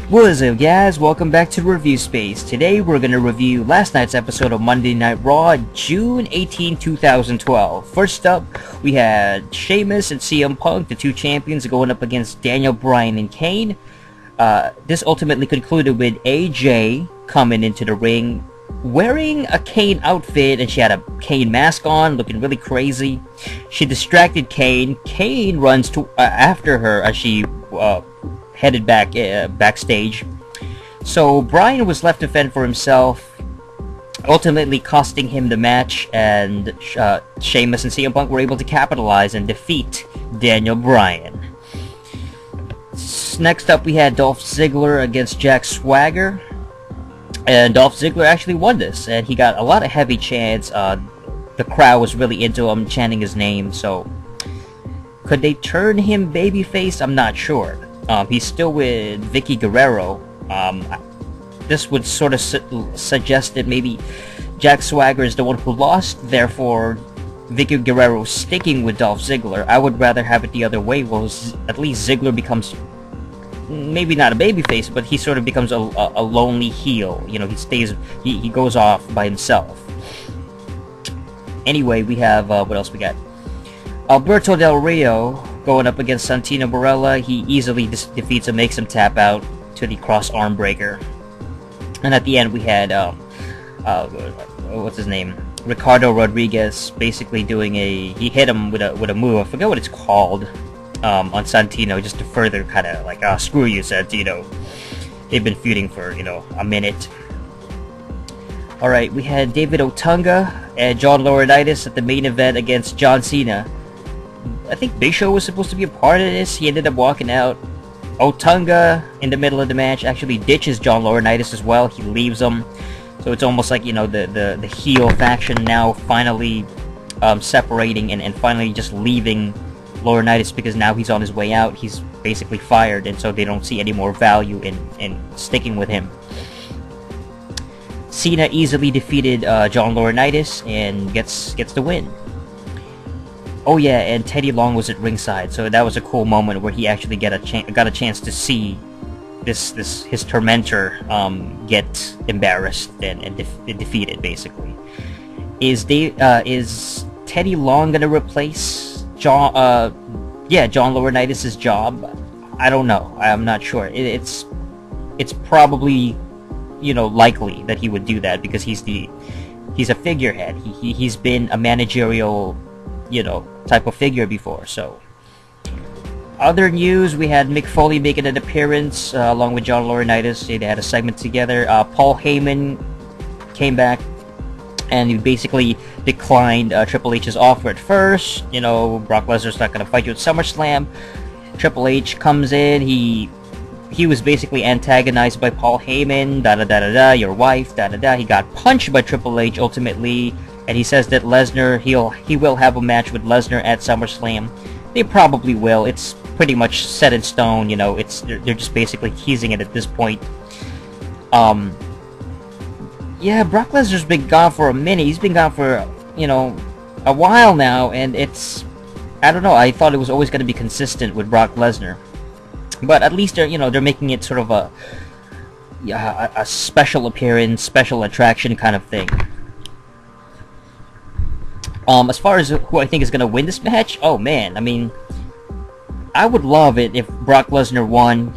What's up guys, welcome back to Review Space. Today we're going to review last night's episode of Monday Night Raw, June 18, 2012. First up, we had Sheamus and CM Punk, the two champions, going up against Daniel Bryan and Kane. This ultimately concluded with AJ coming into the ring wearing a Kane outfit, and she had a Kane mask on, looking really crazy. She distracted Kane. Kane runs after her as she headed backstage. So Bryan was left to fend for himself, ultimately costing him the match, and Sheamus and CM Punk were able to capitalize and defeat Daniel Bryan. Next up, we had Dolph Ziggler against Jack Swagger, and Dolph Ziggler actually won this, and he got a lot of heavy chants. The crowd was really into him, chanting his name. So could they turn him babyface? I'm not sure. He's still with Vicky Guerrero. This would sort of suggest that maybe Jack Swagger is the one who lost, therefore Vicky Guerrero sticking with Dolph Ziggler. I would rather have it the other way, well, at least Ziggler becomes, maybe not a babyface, but he sort of becomes a lonely heel. You know, he goes off by himself. Anyway, we have, what else we got? Alberto Del Rio going up against Santino Marella. He easily defeats him, makes him tap out to the cross arm breaker. And at the end we had what's his name, Ricardo Rodriguez, basically doing he hit him with a move. I forget what it's called, on Santino, just to further kind of like, screw you Santino. They've been feuding for, you know, a minute. Alright, we had David Otunga and John Laurinaitis at the main event against John Cena. I think Big Show was supposed to be a part of this. He ended up walking out. Otunga, in the middle of the match, actually ditches John Laurinaitis as well. He leaves him. So it's almost like, you know, the heel faction now finally separating and finally just leaving Laurinaitis, because now he's on his way out. He's basically fired, and so they don't see any more value in sticking with him. Cena easily defeated John Laurinaitis and gets the win. Oh yeah, and Teddy Long was at ringside, so that was a cool moment where he actually got a chance to see his tormentor get embarrassed and defeated, basically. Is Teddy Long gonna replace John Laurinaitis' job? I don't know. I'm not sure. It's probably, you know, likely that he would do that, because he's a figurehead. He's been a managerial, you know, type of figure before. So other news, we had Mick Foley making an appearance along with John Laurinaitis. They had a segment together. Paul Heyman came back and he basically declined Triple H's offer at first. You know, Brock Lesnar's not going to fight you at SummerSlam. Triple H comes in. He was basically antagonized by Paul Heyman. Da-da-da-da-da, your wife, da-da-da. He got punched by Triple H ultimately. And he says that Lesnar, he will have a match with Lesnar at SummerSlam. They probably will. It's pretty much set in stone, you know. They're just basically teasing it at this point. Yeah, Brock Lesnar's been gone for a minute. He's been gone for, you know, a while now, and I don't know. I thought it was always going to be consistent with Brock Lesnar, but at least they're making it sort of a special appearance, special attraction kind of thing. As far as who I think is going to win this match, oh man, I mean, I would love it if Brock Lesnar won,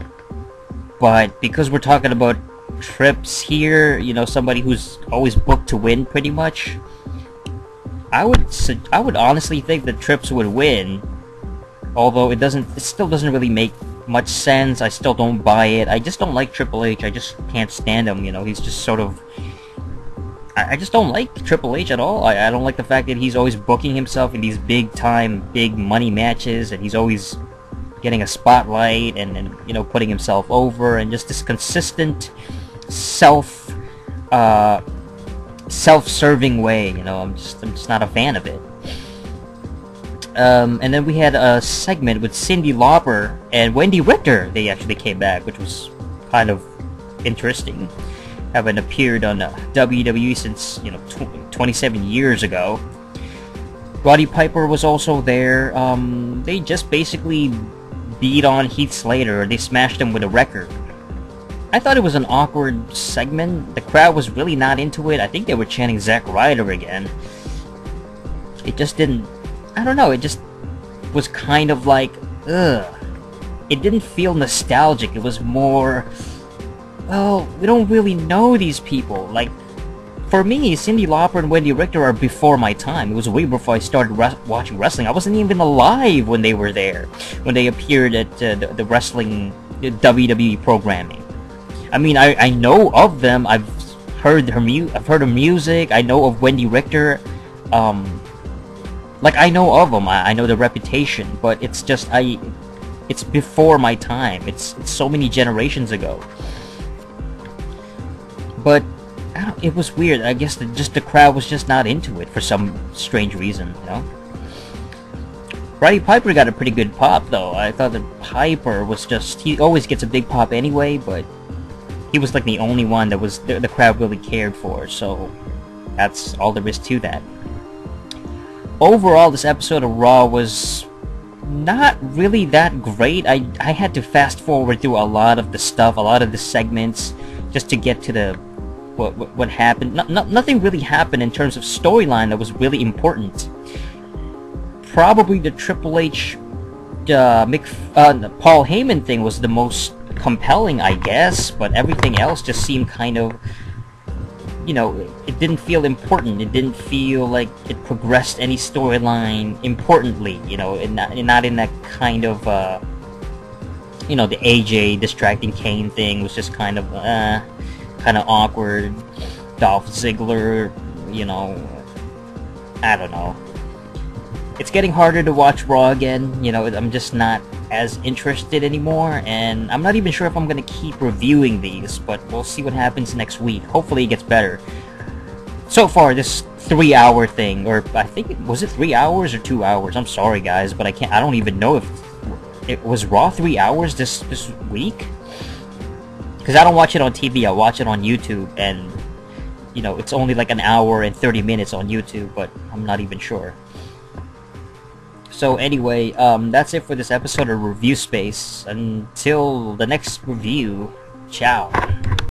but because we're talking about Trips here, you know, somebody who's always booked to win pretty much, I would honestly think that Trips would win, although it still doesn't really make much sense. I still don't buy it. I just don't like Triple H. I just can't stand him, you know. He's just sort of, I just don't like Triple H at all. I don't like the fact that he's always booking himself in these big money matches, and he's always getting a spotlight and you know, putting himself over, and just this consistent self-serving way, you know. I'm just not a fan of it. And then we had a segment with Cyndi Lauper and Wendi Richter. They actually came back, which was kind of interesting. Haven't appeared on WWE since, you know, 27 years ago. Roddy Piper was also there. They just basically beat on Heath Slater. They smashed him with a record. I thought it was an awkward segment. The crowd was really not into it. I think they were chanting Zack Ryder again. It just didn't... I don't know, it just was kind of like, ugh. It didn't feel nostalgic. It was more... Well, we don't really know these people. Like, for me, Cyndi Lauper and Wendi Richter are before my time. It was way before I started watching wrestling. I wasn't even alive when they were there. When they appeared at the wrestling WWE programming. I mean, I know of them. I've heard her music. I know of Wendi Richter. Like, I know of them. I know their reputation. But it's just, it's before my time. It's so many generations ago. But it was weird. I guess the crowd was just not into it for some strange reason, you know? Roddy Piper got a pretty good pop, though. I thought that Piper was just... He always gets a big pop anyway, but he was like the only one that was the crowd really cared for, so that's all there is to that. Overall, this episode of Raw was not really that great. I had to fast forward through a lot of the stuff, a lot of the segments, just to get to the what happened. Nothing really happened in terms of storyline that was really important. Probably the Triple H, Paul Heyman thing was the most compelling, I guess, but everything else just seemed kind of, you know, it didn't feel important. It didn't feel like it progressed any storyline importantly, you know, and not in that kind of, you know, the AJ distracting Kane thing was just kind of awkward. Dolph Ziggler, you know, I don't know. It's getting harder to watch Raw again, you know, I'm just not as interested anymore, and I'm not even sure if I'm gonna keep reviewing these, but we'll see what happens next week. Hopefully it gets better. So far, this 3-hour thing, or I think was it 3 hours or 2 hours? I'm sorry guys, but I don't even know if it was Raw 3 hours this week? Because I don't watch it on TV, I watch it on YouTube, and, you know, it's only like an hour and 30 minutes on YouTube, but I'm not even sure. So anyway, that's it for this episode of Review Space. Until the next review, ciao.